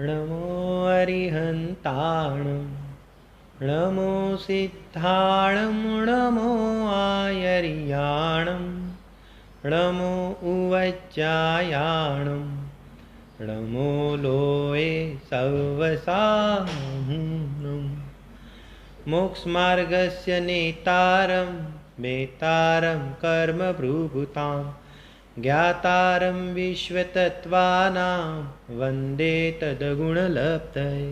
नमो अरिहन्ताणं नमो सिद्धाणं नमो आयर्याणं नमो उवज्जायाणं नमो लोये सवसानं मोक्षमार्गस्य नेतारं मेतारं कर्मभृभुतां ज्ञातारं विश्वतत्त्वानां वन्दे तद्गुणलब्धये।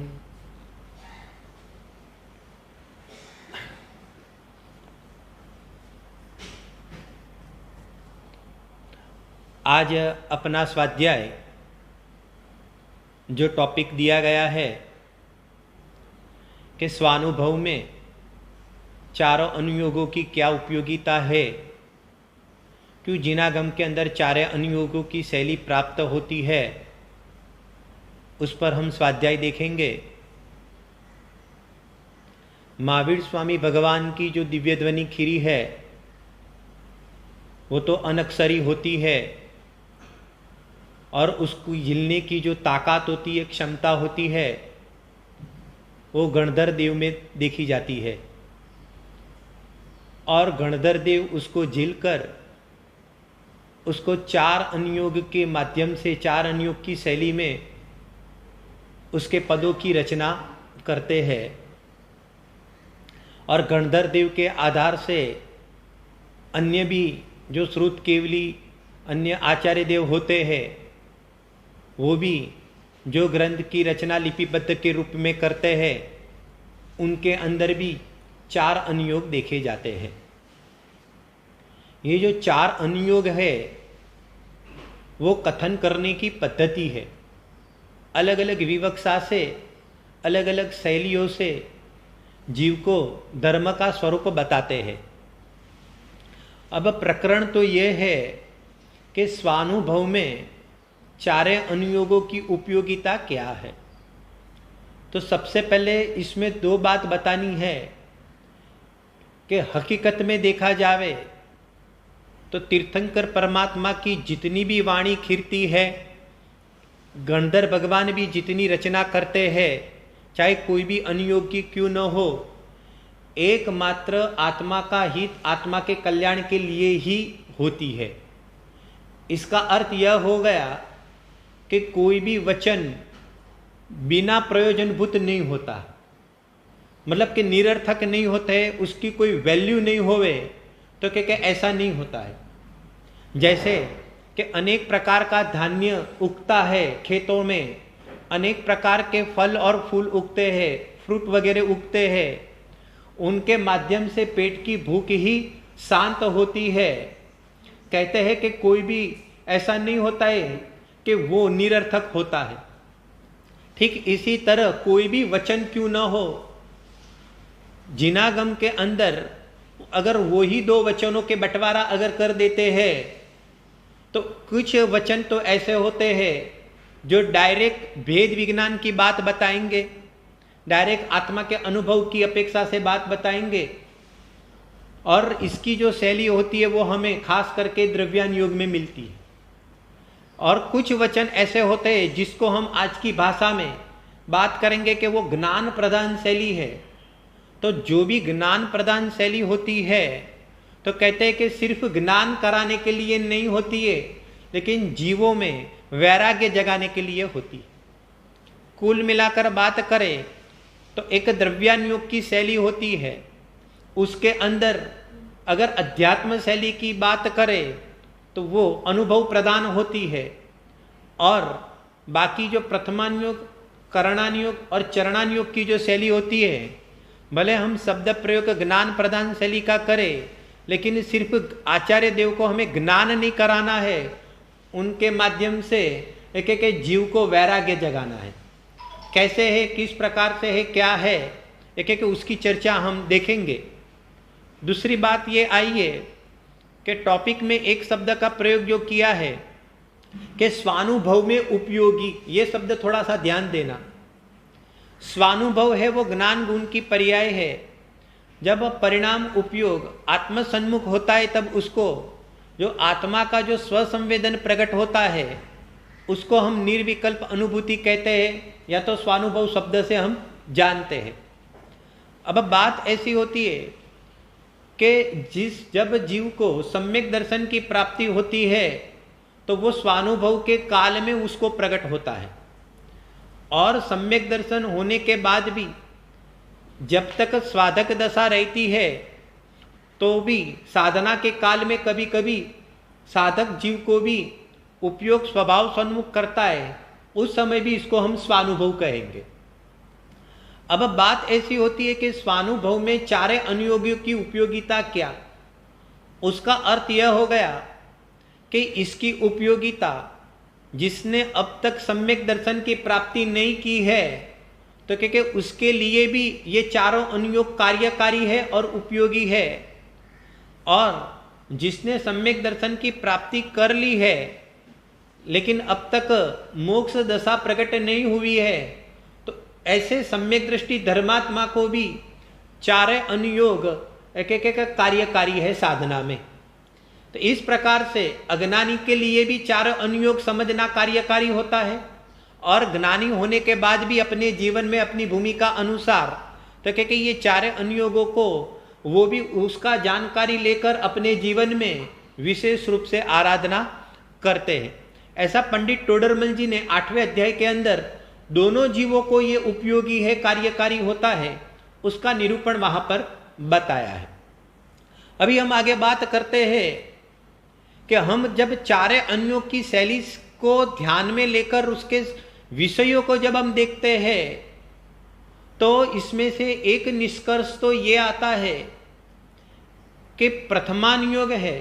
आज अपना स्वाध्याय जो टॉपिक दिया गया है कि स्वानुभव में चारों अनुयोगों की क्या उपयोगिता है, क्यों जिनागम के अंदर चारे अनुयोगों की शैली प्राप्त होती है, उस पर हम स्वाध्याय देखेंगे। महावीर स्वामी भगवान की जो दिव्य ध्वनि खीरी है वो तो अनक्षरी होती है और उसको झिलने की जो ताकत होती है, क्षमता होती है, वो गणधर देव में देखी जाती है और गणधर देव उसको झिलकर उसको चार अनुयोग के माध्यम से, चार अनुयोग की शैली में उसके पदों की रचना करते हैं और गणधर देव के आधार से अन्य भी जो श्रुत केवली अन्य आचार्य देव होते हैं वो भी जो ग्रंथ की रचना लिपिबद्ध के रूप में करते हैं, उनके अंदर भी चार अनुयोग देखे जाते हैं। ये जो चार अनुयोग है वो कथन करने की पद्धति है, अलग अलग विवक्षा से, अलग अलग शैलियों से जीव को धर्म का स्वरूप बताते हैं। अब प्रकरण तो ये है कि स्वानुभव में चारे अनुयोगों की उपयोगिता क्या है। तो सबसे पहले इसमें दो बात बतानी है कि हकीकत में देखा जावे तो तीर्थंकर परमात्मा की जितनी भी वाणी खीरती है, गणधर भगवान भी जितनी रचना करते हैं, चाहे कोई भी अनुयोग की क्यों न हो, एकमात्र आत्मा का हित, आत्मा के कल्याण के लिए ही होती है। इसका अर्थ यह हो गया कि कोई भी वचन बिना प्रयोजनभूत नहीं होता, मतलब कि निरर्थक नहीं होता है, उसकी कोई वैल्यू नहीं होवे तो क्या ऐसा नहीं होता है। जैसे कि अनेक प्रकार का धान्य उगता है खेतों में, अनेक प्रकार के फल और फूल उगते हैं, फ्रूट वगैरह उगते हैं, उनके माध्यम से पेट की भूख ही शांत होती है। कहते हैं कि कोई भी ऐसा नहीं होता है कि वो निरर्थक होता है। ठीक इसी तरह कोई भी वचन क्यों न हो, जिनागम के अंदर अगर वो ही दो वचनों के बंटवारा अगर कर देते हैं तो कुछ वचन तो ऐसे होते हैं जो डायरेक्ट भेद विज्ञान की बात बताएंगे, डायरेक्ट आत्मा के अनुभव की अपेक्षा से बात बताएंगे, और इसकी जो शैली होती है वो हमें खास करके द्रव्यान योग में मिलती है। और कुछ वचन ऐसे होते हैं जिसको हम आज की भाषा में बात करेंगे कि वो ज्ञान प्रधान शैली है। तो जो भी ज्ञान प्रधान शैली होती है तो कहते हैं कि सिर्फ ज्ञान कराने के लिए नहीं होती है, लेकिन जीवों में वैराग्य जगाने के लिए होती है। कुल मिलाकर बात करें तो एक द्रव्यान योग की शैली होती है, उसके अंदर अगर अध्यात्म शैली की बात करें तो वो अनुभव प्रदान होती है, और बाकी जो प्रथमानुयोग, करणानुयोग और चरणानुयोग की जो शैली होती है, भले हम शब्द प्रयोग ज्ञान प्रदान शैली का करें, लेकिन सिर्फ आचार्य देव को हमें ज्ञान नहीं कराना है, उनके माध्यम से एक एक जीव को वैराग्य जगाना है। कैसे है, किस प्रकार से है, क्या है, एक एक उसकी चर्चा हम देखेंगे। दूसरी बात ये आई है कि टॉपिक में एक शब्द का प्रयोग जो किया है कि स्वानुभव में उपयोगी, ये शब्द थोड़ा सा ध्यान देना। स्वानुभव है वो ज्ञान गुण की पर्याय है। जब परिणाम उपयोग आत्मसन्मुख होता है तब उसको जो आत्मा का जो स्वसंवेदन प्रकट होता है उसको हम निर्विकल्प अनुभूति कहते हैं या तो स्वानुभव शब्द से हम जानते हैं। अब बात ऐसी होती है कि जब जीव को सम्यक दर्शन की प्राप्ति होती है तो वो स्वानुभव के काल में उसको प्रकट होता है, और सम्यक दर्शन होने के बाद भी जब तक स्वाधक दशा रहती है तो भी साधना के काल में कभी कभी साधक जीव को भी उपयोग स्वभाव सन्मुख करता है, उस समय भी इसको हम स्वानुभव कहेंगे। अब बात ऐसी होती है कि स्वानुभव में चारे अनुयोगियों की उपयोगिता क्या, उसका अर्थ यह हो गया कि इसकी उपयोगिता जिसने अब तक सम्यक दर्शन की प्राप्ति नहीं की है तो क्योंकि उसके लिए भी ये चारों अनुयोग कार्यकारी है और उपयोगी है, और जिसने सम्यक दर्शन की प्राप्ति कर ली है लेकिन अब तक मोक्ष दशा प्रकट नहीं हुई है, तो ऐसे सम्यक दृष्टि धर्मात्मा को भी चार अनुयोग एक एक कार्यकारी है साधना में। तो इस प्रकार से अज्ञानी के लिए भी चार अनुयोग समझना कार्यकारी होता है, और ज्ञानी होने के बाद भी अपने जीवन में अपनी भूमिका अनुसार तो क्योंकि ये चार अनुयोगों को वो भी उसका जानकारी लेकर अपने जीवन में विशेष रूप से आराधना करते हैं। ऐसा पंडित टोडरमल जी ने 8वें अध्याय के अंदर दोनों जीवों को ये उपयोगी है कार्यकारी होता है उसका निरूपण वहां पर बताया है। अभी हम आगे बात करते हैं कि हम जब चारे अनुयोग की शैली को ध्यान में लेकर उसके विषयों को जब हम देखते हैं तो इसमें से एक निष्कर्ष तो ये आता है कि प्रथमानुयोग है,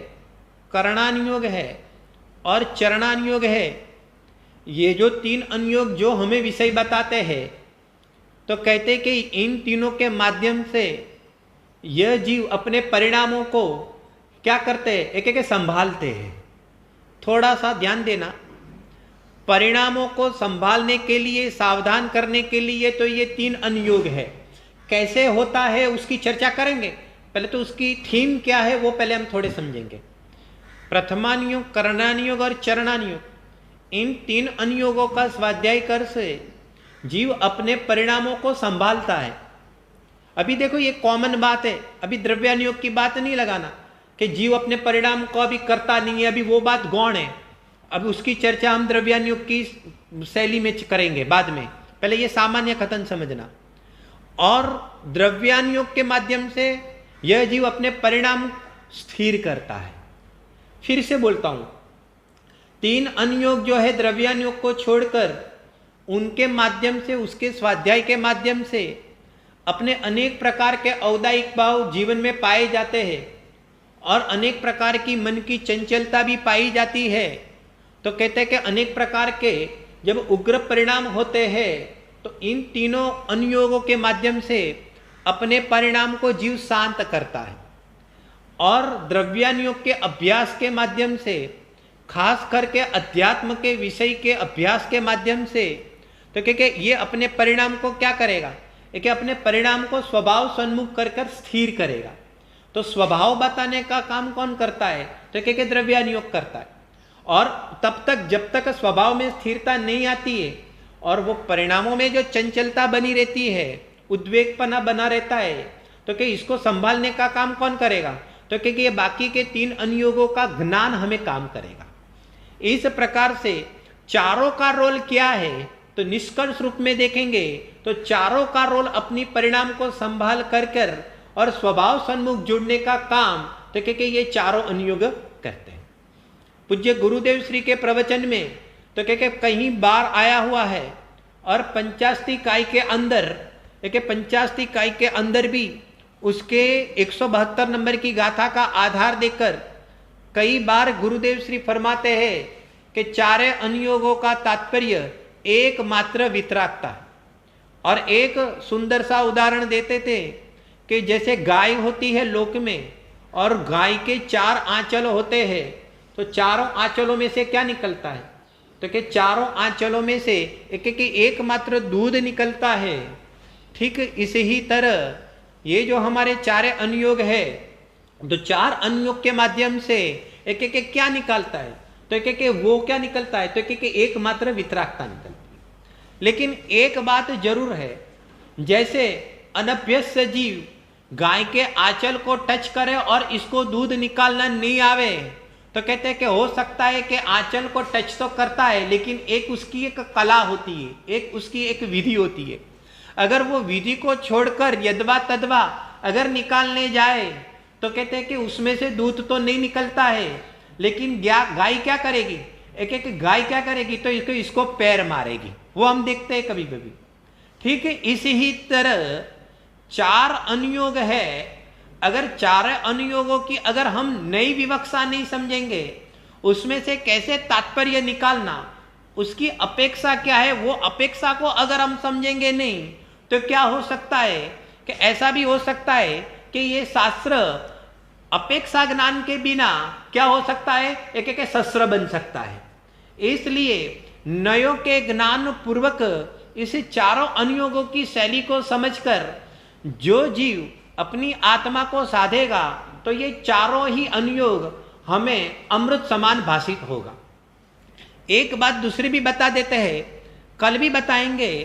करणानुयोग है और चरणानुयोग है। ये जो तीन अनुयोग जो हमें विषय बताते हैं तो कहते कि इन तीनों के माध्यम से यह जीव अपने परिणामों को क्या करते हैं, एक एक संभालते हैं। थोड़ा सा ध्यान देना, परिणामों को संभालने के लिए सावधान करने के लिए तो ये तीन अनुयोग है। कैसे होता है उसकी चर्चा करेंगे, पहले तो उसकी थीम क्या है वो पहले हम थोड़े समझेंगे। प्रथमानुयोग, करणानुयोग और चरणानुयोग, इन तीन अनुयोगों का स्वाध्याय कर से जीव अपने परिणामों को संभालता है। अभी देखो ये कॉमन बात है, अभी द्रव्यानुयोग की बात नहीं लगाना कि जीव अपने परिणाम को अभी करता नहीं है, अभी वो बात गौण है। अब उसकी चर्चा हम द्रव्यानुयोग की शैली में करेंगे बाद में, पहले ये सामान्य कथन समझना। और द्रव्यानुयोग के माध्यम से यह जीव अपने परिणाम स्थिर करता है। फिर से बोलता हूं, तीन अनुयोग जो है द्रव्यानुयोग को छोड़कर उनके माध्यम से, उसके स्वाध्याय के माध्यम से अपने अनेक प्रकार के औदायिक भाव जीवन में पाए जाते हैं और अनेक प्रकार की मन की चंचलता भी पाई जाती है। तो कहते हैं कि अनेक प्रकार के जब उग्र परिणाम होते हैं तो इन तीनों अनुयोगों के माध्यम से अपने परिणाम को जीव शांत करता है। और द्रव्यानुयोग के अभ्यास के माध्यम से, खास करके अध्यात्म के विषय के अभ्यास के माध्यम से, तो क्योंकि ये अपने परिणाम को क्या करेगा, कि अपने परिणाम को स्वभाव सन्मुख कर कर स्थिर करेगा। तो स्वभाव बताने का काम कौन करता है, तो क्योंकि द्रव्यानुयोग करता है। और तब तक जब तक स्वभाव में स्थिरता नहीं आती है और वो परिणामों में जो चंचलता बनी रहती है, उद्वेगपना बना रहता है, तो कि इसको संभालने का काम कौन करेगा, तो क्योंकि ये बाकी के तीन अनुयोगों का ज्ञान हमें काम करेगा। इस प्रकार से चारों का रोल क्या है, तो निष्कर्ष रूप में देखेंगे तो चारों का रोल अपनी परिणाम को संभाल कर कर और स्वभाव सन्मुख जुड़ने का काम तो क्योंकि ये चारों अनुयोग करते हैं। पूज्य गुरुदेव श्री के प्रवचन में तो क्योंकि कहीं बार आया हुआ है, और पंचास्ती काय के अंदर, देखिए पंचास्ती काय के अंदर भी उसके 172 नंबर की गाथा का आधार देकर कई बार गुरुदेव श्री फरमाते हैं कि चारे अनुयोगों का तात्पर्य एकमात्र वितरागता। और एक सुंदर सा उदाहरण देते थे कि जैसे गाय होती है लोक में और गाय के 4 आंचल होते हैं, तो चारों आंचलों में से क्या निकलता है, तो कि चारों आंचलों में से एकमात्र दूध निकलता है। ठीक इसी ही तरह ये जो हमारे चारे अनुयोग है, तो 4 अनुयोग के माध्यम से एक क्या निकलता है, तो वो क्या निकलता है, तो एकमात्र वितरागता निकलती है। लेकिन एक बात जरूर है, जैसे अनभ्यस्त जीव गाय के आंचल को टच करे और इसको दूध निकालना नहीं आवे, तो कहते हैं कि हो सकता है कि आंचल को टच तो करता है, लेकिन एक उसकी एक कला होती है, एक उसकी एक विधि होती है। अगर वो विधि को छोड़कर यदवा तदवा अगर निकालने जाए तो कहते हैं कि उसमें से दूध तो नहीं निकलता है। लेकिन गाय क्या करेगी, एक एक गाय क्या करेगी, तो इसको पैर मारेगी, वो हम देखते हैं कभी कभी। ठीक है, इसी ही तरह 4 अनुयोग है। अगर 4 अनुयोगों की अगर हम नई विवक्षा नहीं समझेंगे, उसमें से कैसे तात्पर्य निकालना, उसकी अपेक्षा क्या है, वो अपेक्षा को अगर हम समझेंगे नहीं, तो क्या हो सकता है कि ऐसा भी हो सकता है कि ये शास्त्र अपेक्षा ज्ञान के बिना क्या हो सकता है, एक एक शस्त्र बन सकता है। इसलिए नयों के ज्ञान पूर्वक इस 4 अनुयोगों की शैली को समझकर जो जीव अपनी आत्मा को साधेगा, तो ये 4 ही अनुयोग हमें अमृत समान भाषित होगा। एक बात दूसरी भी बता देते हैं, कल भी बताएंगे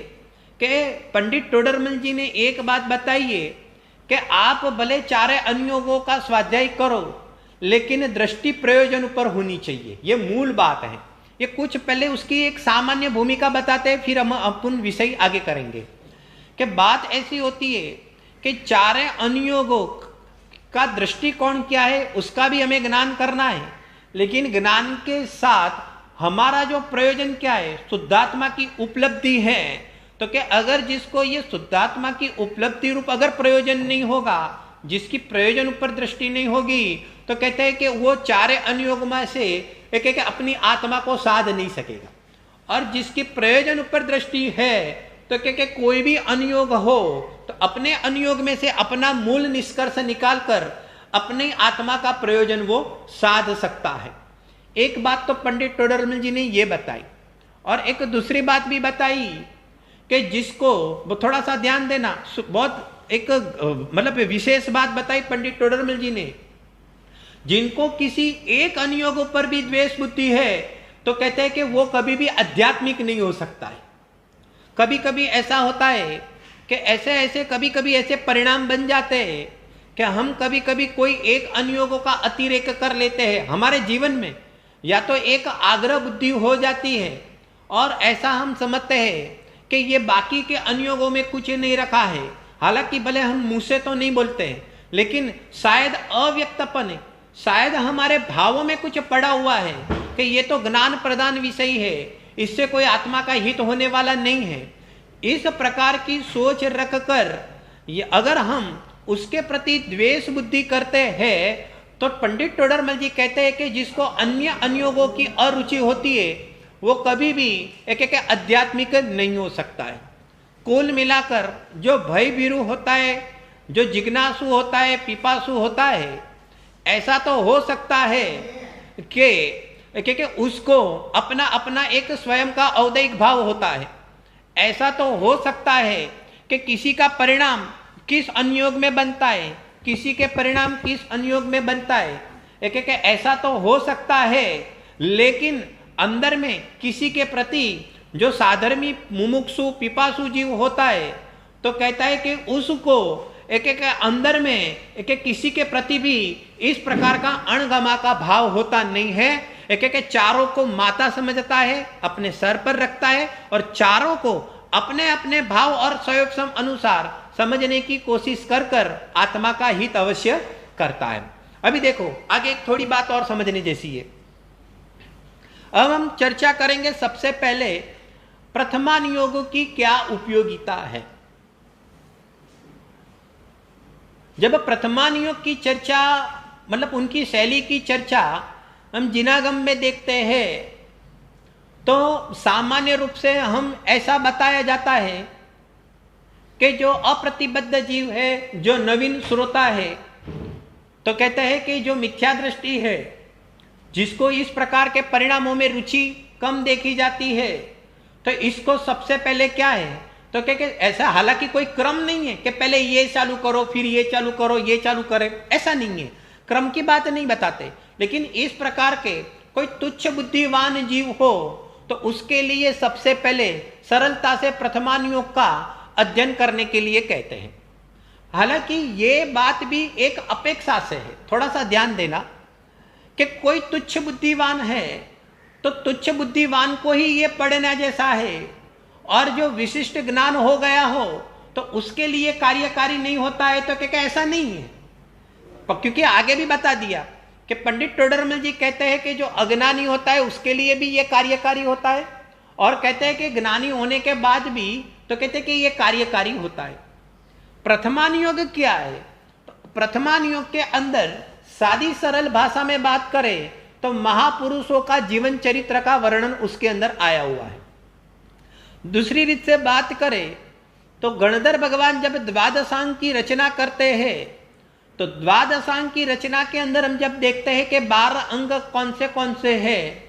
कि पंडित टोडरमल जी ने एक बात बताई है कि आप भले 4 अनुयोगों का स्वाध्याय करो, लेकिन दृष्टि प्रयोजन पर होनी चाहिए। ये मूल बात है। ये कुछ पहले उसकी एक सामान्य भूमिका बताते हैं, फिर हम अपन विषय आगे करेंगे। कि बात ऐसी होती है कि 4 अनुयोगों का दृष्टिकोण क्या है, उसका भी हमें ज्ञान करना है, लेकिन ज्ञान के साथ हमारा जो प्रयोजन क्या है, शुद्धात्मा की उपलब्धि है। तो क्या अगर जिसको ये शुद्धात्मा की उपलब्धि रूप अगर प्रयोजन नहीं होगा, जिसकी प्रयोजन ऊपर दृष्टि नहीं होगी, तो कहते हैं कि वो 4 अनुयोग में से एक एक अपनी आत्मा को साध नहीं सकेगा। और जिसकी प्रयोजन ऊपर दृष्टि है, तो क्या कोई भी अनुयोग हो तो अपने अनुयोग में से अपना मूल निष्कर्ष निकालकर अपनी आत्मा का प्रयोजन वो साध सकता है। एक बात तो पंडित टोडरमल जी ने ये बताई, और एक दूसरी बात भी बताई कि जिसको थोड़ा सा ध्यान देना, बहुत एक मतलब विशेष बात बताई पंडित टोडरमल जी ने, जिनको किसी एक अनुयोग पर भी द्वेष बुद्धि है, तो कहते हैं कि वो कभी भी आध्यात्मिक नहीं हो सकता है। कभी कभी ऐसा होता है कि ऐसे कभी कभी ऐसे परिणाम बन जाते हैं कि हम कभी कभी कोई एक अनुयोगों का अतिरेक कर लेते हैं हमारे जीवन में, या तो एक आग्रह बुद्धि हो जाती है और ऐसा हम समझते हैं कि ये बाकी के अनुयोगों में कुछ नहीं रखा है। हालांकि भले हम मुंह से तो नहीं बोलते हैं, लेकिन शायद अव्यक्तपन है, शायद हमारे भावों में कुछ पड़ा हुआ है कि ये तो ज्ञान प्रदान विषय है, इससे कोई आत्मा का हित होने वाला नहीं है। इस प्रकार की सोच रखकर अगर हम उसके प्रति द्वेष बुद्धि करते हैं, तो पंडित टोडरमल जी कहते हैं कि जिसको अन्य अनुयोगों की अरुचि होती है, वो कभी भी एक आध्यात्मिक नहीं हो सकता है। कुल मिलाकर जो भय भीरु होता है, जो जिज्ञासु होता है, पिपासु होता है, ऐसा तो हो सकता है कि उसको अपना अपना एक स्वयं का औदैहिक भाव होता है। ऐसा तो हो सकता है कि किसी का परिणाम किस अनुयोग में बनता है, किसी के परिणाम किस अनुयोग में बनता है, एक ऐसा तो हो सकता है। लेकिन अंदर में किसी के प्रति जो साधर्मी मुमुक्षु पिपासु जीव होता है, तो कहता है कि उसको एक अंदर में एक किसी के प्रति भी इस प्रकार का अणगमा का भाव होता नहीं है। एक चारों को माता समझता है, अपने सर पर रखता है, और चारों को अपने अपने भाव और संयोग अनुसार समझने की कोशिश कर कर आत्मा का हित अवश्य करता है। अभी देखो आगे थोड़ी बात और समझने जैसी है। अब हम चर्चा करेंगे सबसे पहले प्रथमानुयोगों की क्या उपयोगिता है। जब प्रथमानुयोग की चर्चा मतलब उनकी शैली की चर्चा हम जिनागम में देखते हैं, तो सामान्य रूप से हम ऐसा बताया जाता है कि जो अप्रतिबद्ध जीव है, जो नवीन श्रोता है, तो कहते हैं कि जो मिथ्या दृष्टि है, जिसको इस प्रकार के परिणामों में रुचि कम देखी जाती है, तो इसको सबसे पहले क्या है, तो क्या ऐसा हालांकि कोई क्रम नहीं है कि पहले ये चालू करो फिर ये चालू करो ये चालू करे, ऐसा नहीं है, क्रम की बात नहीं बताते। लेकिन इस प्रकार के कोई तुच्छ बुद्धिवान जीव हो तो उसके लिए सबसे पहले सरलता से प्रथमान योग का अध्ययन करने के लिए कहते हैं। हालांकि ये बात भी एक अपेक्षा से है, थोड़ा सा ध्यान देना कि कोई तुच्छ बुद्धिवान है तो तुच्छ बुद्धिवान को ही ये पढ़ना जैसा है, और जो विशिष्ट ज्ञान हो गया हो तो उसके लिए कार्यकारी नहीं होता है, तो क्या ऐसा नहीं है? क्योंकि आगे भी बता दिया कि पंडित टोडरमल जी कहते हैं कि जो अज्ञानी होता है उसके लिए भी ये कार्यकारी होता है, और कहते हैं कि ज्ञानी होने के बाद भी तो कहते हैं कि ये कार्यकारी होता है। प्रथमान योग क्या है? तो प्रथमान योग के अंदर सादी सरल भाषा में बात करें तो महापुरुषों का जीवन चरित्र का वर्णन उसके अंदर आया हुआ है। दूसरी रीत से बात करें तो गणधर भगवान जब द्वादशांग की रचना करते हैं तो द्वादशांग की रचना के अंदर हम जब देखते हैं कि 12 अंग कौन से हैं,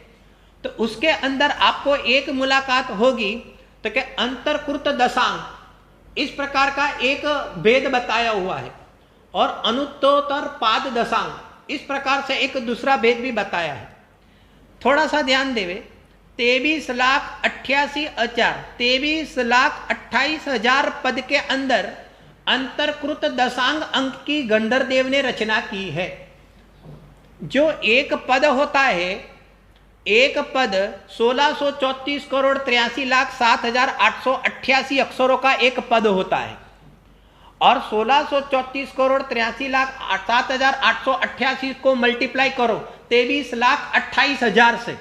तो उसके अंदर आपको एक मुलाकात होगी तो कि अंतर्कृत दशांग इस प्रकार का एक भेद बताया हुआ है, और अनुत्तोत्तर पाद दशांग इस प्रकार से एक दूसरा भेद भी बताया है। थोड़ा सा ध्यान देवे, 23,28,000 पद के अंदर अंतर्कृत दशांग अंक की गंधर देव ने रचना की है। जो एक पद होता है, एक पद 1634,83,07,888 अक्षरों का एक पद होता है, और 1634,83,07,888 को मल्टीप्लाई करो 23,28,000 से,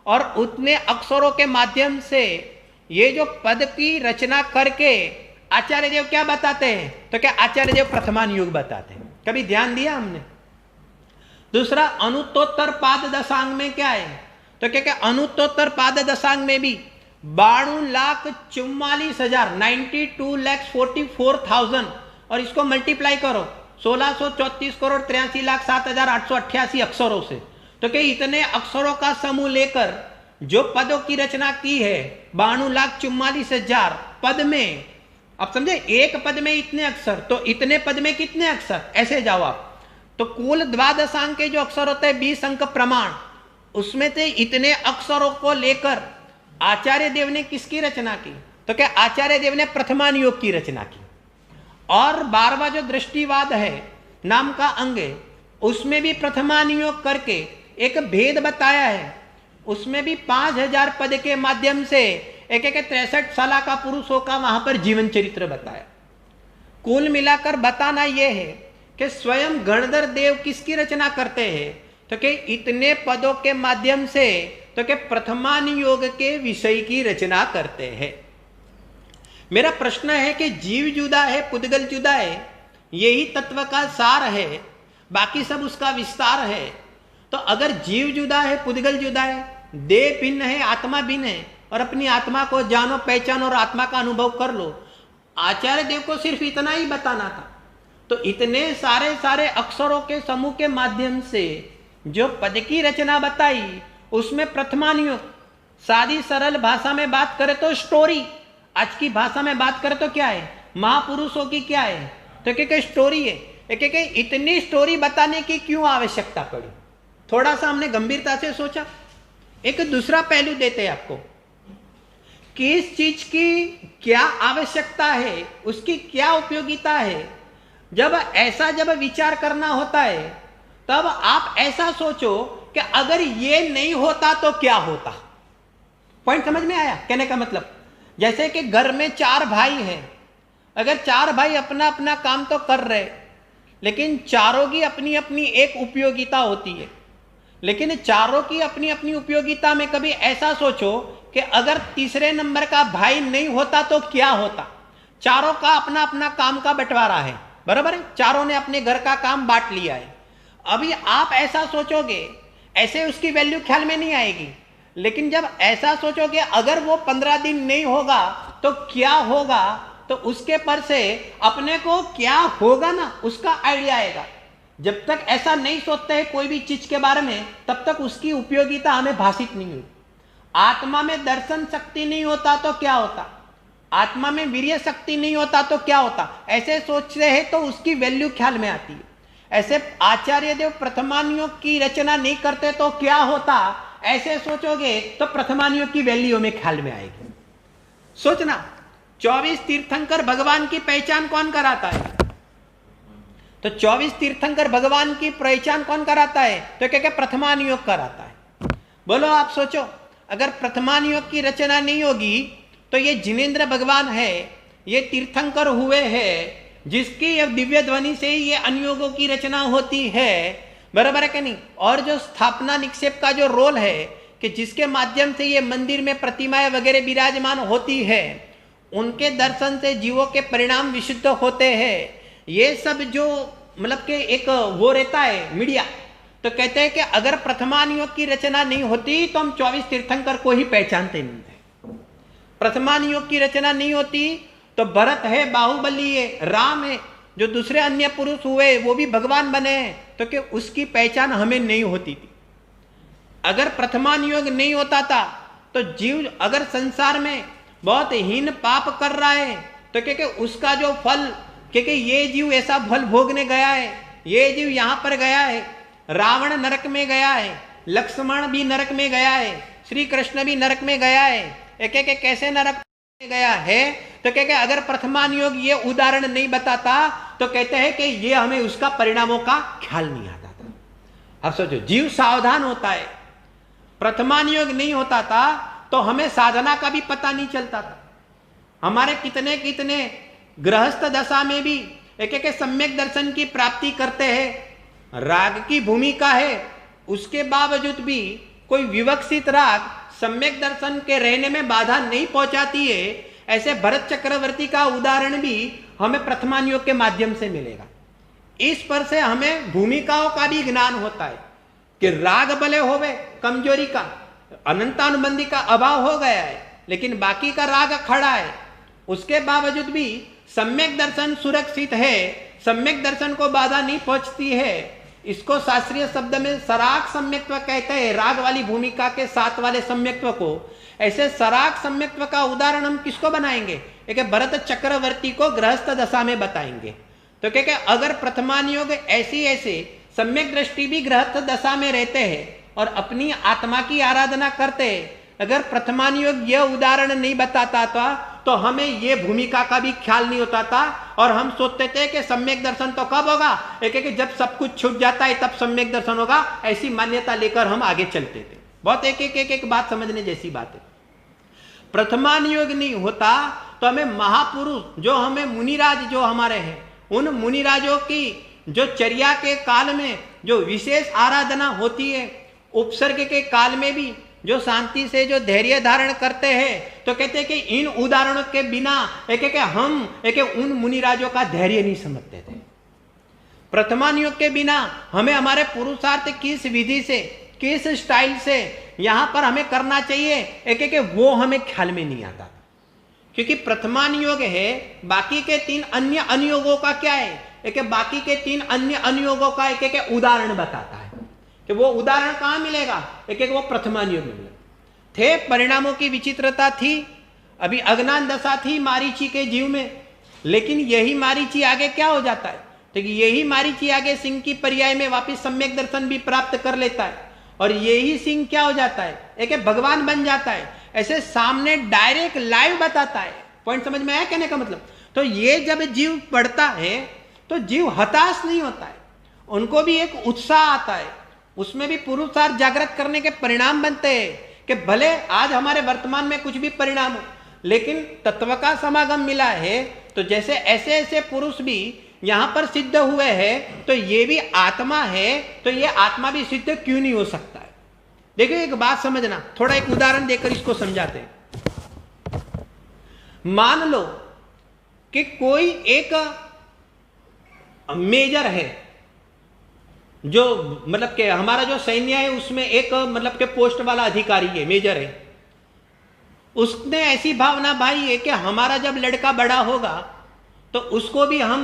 और उतने अक्षरों के माध्यम से ये जो पद की रचना करके आचार्य देव क्या बताते हैं? तो क्या आचार्य देव प्रथमान युग बताते हैं। कभी ध्यान दिया हमने? दूसरा, अनुत्तोत्तर पाद दशांग में क्या है? तो क्या अनुत्तोत्तर पाद दशांग में भी 92,44,000 92,44,000, और इसको मल्टीप्लाई करो 1634,83,07,888 अक्षरों से, तो क्या इतने अक्षरों का समूह लेकर जो पदों की रचना की है 92,44,000 पद में, अब समझे, एक पद में इतने अक्षर, तो इतने पद में कितने अक्षर, ऐसे जाओ आप। तो कुल द्वादशांग के जो अक्षर होते हैं 20 अंक प्रमाण, उसमें से इतने अक्षरों को लेकर आचार्य देव ने किसकी रचना की? तो क्या आचार्य देव ने प्रथमान योग की रचना की। और 12वां जो दृष्टिवाद है नाम का अंग है, उसमें भी प्रथमान योग करके एक भेद बताया है। उसमें भी 5,000 पद के माध्यम से एक 63 साल का पुरुषों का वहां पर जीवन चरित्र बताया। कुल मिलाकर बताना यह है कि स्वयं गणधर देव किसकी रचना करते हैं? तो कि इतने पदों के माध्यम से तो कि प्रथमान योग के विषय की रचना करते हैं। मेरा प्रश्न है कि जीव जुदा है, पुद्गल जुदा है, यही तत्व का सार है, बाकी सब उसका विस्तार है। तो अगर जीव जुदा है, पुद्गल जुदा है, देह भिन्न है, आत्मा भिन्न है, और अपनी आत्मा को जानो, पहचानो और आत्मा का अनुभव कर लो। आचार्य देव को सिर्फ इतना ही बताना था। तो इतने सारे अक्षरों के समूह के माध्यम से जो पद की रचना बताई, उसमें प्रथमान योग, सादी सरल भाषा में बात करें तो स्टोरी, आज की भाषा में बात करें तो क्या है, महापुरुषों की क्या है, तो क्या स्टोरी है। इतनी स्टोरी बताने की क्यों आवश्यकता पड़ी? थोड़ा सा हमने गंभीरता से सोचा। एक दूसरा पहलू देते हैं आपको, किस चीज की क्या आवश्यकता है, उसकी क्या उपयोगिता है। जब विचार करना होता है तब आप ऐसा सोचो कि अगर ये नहीं होता तो क्या होता। पॉइंट समझ में आया कहने का मतलब? जैसे कि घर में 4 भाई हैं, अगर 4 भाई अपना अपना काम तो कर रहे, लेकिन चारों की अपनी अपनी एक उपयोगिता होती है। लेकिन चारों की अपनी अपनी उपयोगिता में कभी ऐसा सोचो कि अगर तीसरे नंबर का भाई नहीं होता तो क्या होता। चारों का अपना अपना काम का बंटवारा है, बराबर है, चारों ने अपने घर का काम बांट लिया है। अभी आप ऐसा सोचोगे, ऐसे उसकी वैल्यू ख्याल में नहीं आएगी। लेकिन जब ऐसा सोचोगे अगर वो 15 दिन नहीं होगा तो क्या होगा, तो उसके पर से अपने को क्या होगा ना, उसका आइडिया आएगा। जब तक ऐसा नहीं सोचते हैं कोई भी चीज के बारे में, तब तक उसकी उपयोगिता हमें भाषित नहीं हुई। आत्मा में दर्शन शक्ति नहीं होता तो क्या होता, आत्मा में वीर्य शक्ति नहीं होता तो क्या होता। ऐसे सोचते हैं तो उसकी वैल्यू ख्याल में आती है। ऐसे आचार्य देव प्रथमान योग की रचना नहीं करते तो क्या होता, ऐसे सोचोगे तो प्रथमानुयोग की वैल्यू में ख्याल में आएगी। सोचना, 24 तीर्थंकर भगवान की पहचान कौन कराता है? तो 24 तीर्थंकर भगवान की पहचान कौन कराता है? तो क्या क्या प्रथमानुयोग कराता है। बोलो आप सोचो, अगर प्रथमानुयोग की रचना नहीं होगी तो ये जिनेंद्र भगवान है, ये तीर्थंकर हुए हैं, जिसकी दिव्य ध्वनि से ही ये अनुयोगों की रचना होती है, बराबर है कि नहीं? और जो स्थापना निक्षेप का जो रोल है कि जिसके माध्यम से ये मंदिर में प्रतिमाएं वगैरह विराजमान होती है, उनके दर्शन से जीवों के परिणाम विशुद्ध होते हैं, ये सब जो मतलब के एक वो रहता है मीडिया, तो कहते हैं कि अगर प्रथमानुयोग की रचना नहीं होती तो हम 24 तीर्थंकर को ही पहचानते नहीं थे। प्रथमानुयोग की रचना नहीं होती तो भरत है, बाहुबली है, राम है, जो दूसरे अन्य पुरुष हुए वो भी भगवान बने हैं, तो कि उसकी पहचान हमें नहीं होती थी। अगर प्रथमानुयोग नहीं होता था तो जीव अगर संसार में बहुत हीन पाप कर रहा है तो क्या उसका जो फल, क्योंकि ये जीव ऐसा फल भोगने गया है, ये जीव यहां पर गया है, रावण नरक में गया है, लक्ष्मण भी नरक में गया है, श्री कृष्ण भी नरक में गया है, एक कैसे नरक में गया है? तो क्या अगर प्रथमानुयोग ये उदाहरण नहीं बताता तो कहते हैं कि ये हमें उसका परिणामों का ख्याल नहीं आता था। अब सोचो, जीव सावधान होता है, प्रथमानुयोग नहीं होता था तो हमें साधना का भी पता नहीं चलता था। हमारे कितने कितने गृहस्थ दशा में भी एक सम्यक दर्शन की प्राप्ति करते हैं, राग की भूमिका है, उसके बावजूद भी कोई विवक्षित राग सम्यक दर्शन के रहने में बाधा नहीं पहुंचाती है। ऐसे भरत चक्रवर्ती का उदाहरण भी हमें प्रथमानुयोग के माध्यम से मिलेगा। इस पर से हमें भूमिकाओं का भी ज्ञान होता है कि राग भले होवे कमजोरी का, अनंतानुबंधी का अभाव हो गया है, लेकिन बाकी का राग खड़ा है, उसके बावजूद भी सम्यक दर्शन सुरक्षित है, सम्यक दर्शन को बाधा नहीं पहुंचती है। इसको शास्त्रीय शब्द में सराग सम्यक्त्व कहते हैं, राग वाली भूमिका के साथ वाले सम्यक्त्व को। ऐसे सराग सम्यक्त्व का उदाहरण हम किसको बनाएंगे? एक भरत चक्रवर्ती को गृहस्थ दशा में बताएंगे। तो क्या अगर प्रथमानुयोग ऐसे सम्यक दृष्टि भी गृहस्थ दशा में रहते हैं और अपनी आत्मा की आराधना करते हैं, अगर प्रथमानुयोग यह उदाहरण नहीं बताता था तो हमें ये भूमिका का भी ख्याल नहीं होता था और हम सोचते थे कि सम्यक दर्शन तो कब होगा, एक जब सब कुछ छूट जाता है तब सम्यक दर्शन होगा, ऐसी मान्यता लेकर हम आगे चलते थे। बहुत एक बात समझने जैसी बात है। प्रथमानुयोग नहीं होता तो हमें महापुरुष जो हमें मुनिराज जो हमारे हैं, उन मुनिराजों की जो चर्या के काल में जो विशेष आराधना होती है, उपसर्ग के काल में भी जो शांति से जो धैर्य धारण करते हैं, तो कहते हैं कि इन उदाहरणों के बिना हम उन मुनिराजों का धैर्य नहीं समझते थे। प्रथमानुयोग के बिना हमें हमारे पुरुषार्थ किस विधि से, किस स्टाइल से यहां पर हमें करना चाहिए, वो हमें ख्याल में नहीं आता। क्योंकि प्रथमानुयोग है, बाकी के 3 अन्य अनुयोगों का क्या है, बाकी के 3 अन्य अनुयोगों का एक उदाहरण बताता है कि वो उदाहरण कहां मिलेगा, वो प्रथमानुयोग में मिलेगा। थे परिणामों की विचित्रता थी, अभी अज्ञान दशा थी मारीची के जीव में, लेकिन यही मारीची आगे क्या हो जाता है, तो यही मारीची आगे सिंह की पर्याय में वापिस सम्यक दर्शन भी प्राप्त कर लेता है और यही सिंह क्या हो जाता है, एक भगवान बन जाता है। ऐसे सामने डायरेक्ट लाइव बताता है। पॉइंट समझ में आया कहने का मतलब? तो ये जब जीव पढ़ता है तो जीव हताश नहीं होता है, उनको भी एक उत्साह आता है, उसमें भी पुरुषार्थ जागृत करने के परिणाम बनते हैं कि भले आज हमारे वर्तमान में कुछ भी परिणाम हो, लेकिन तत्व का समागम मिला है, तो जैसे ऐसे ऐसे पुरुष भी यहां पर सिद्ध हुए हैं, तो ये भी आत्मा है, तो ये आत्मा भी सिद्ध क्यों नहीं हो सकता है? देखिए एक बात समझना, थोड़ा एक उदाहरण देकर इसको समझाते हैं। मान लो कि कोई एक मेजर है, जो मतलब के हमारा जो सैन्य है उसमें एक मतलब के पोस्ट वाला अधिकारी है, मेजर है। उसने ऐसी भावना भाई है कि हमारा जब लड़का बड़ा होगा तो उसको भी हम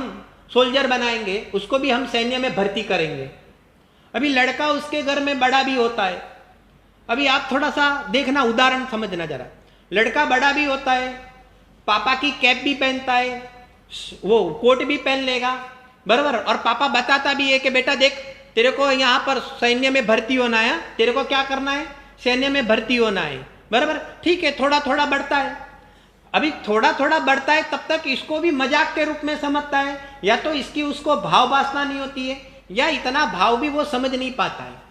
सोल्जर बनाएंगे, उसको भी हम सैन्य में भर्ती करेंगे। अभी लड़का उसके घर में बड़ा भी होता है। अभी आप थोड़ा सा देखना, उदाहरण समझना जरा। लड़का बड़ा भी होता है, पापा की कैप भी पहनता है, वो कोट भी पहन लेगा, बराबर, और पापा बताता भी है कि बेटा देख तेरे को यहाँ पर सैन्य में भर्ती होना है, तेरे को क्या करना है, सैन्य में भर्ती होना है, बराबर, ठीक है, थोड़ा थोड़ा बढ़ता है। अभी थोड़ा थोड़ा बढ़ता है तब तक इसको भी मजाक के रूप में समझता है, या तो इसकी उसको भाव वासना नहीं होती है, या इतना भाव भी वो समझ नहीं पाता है।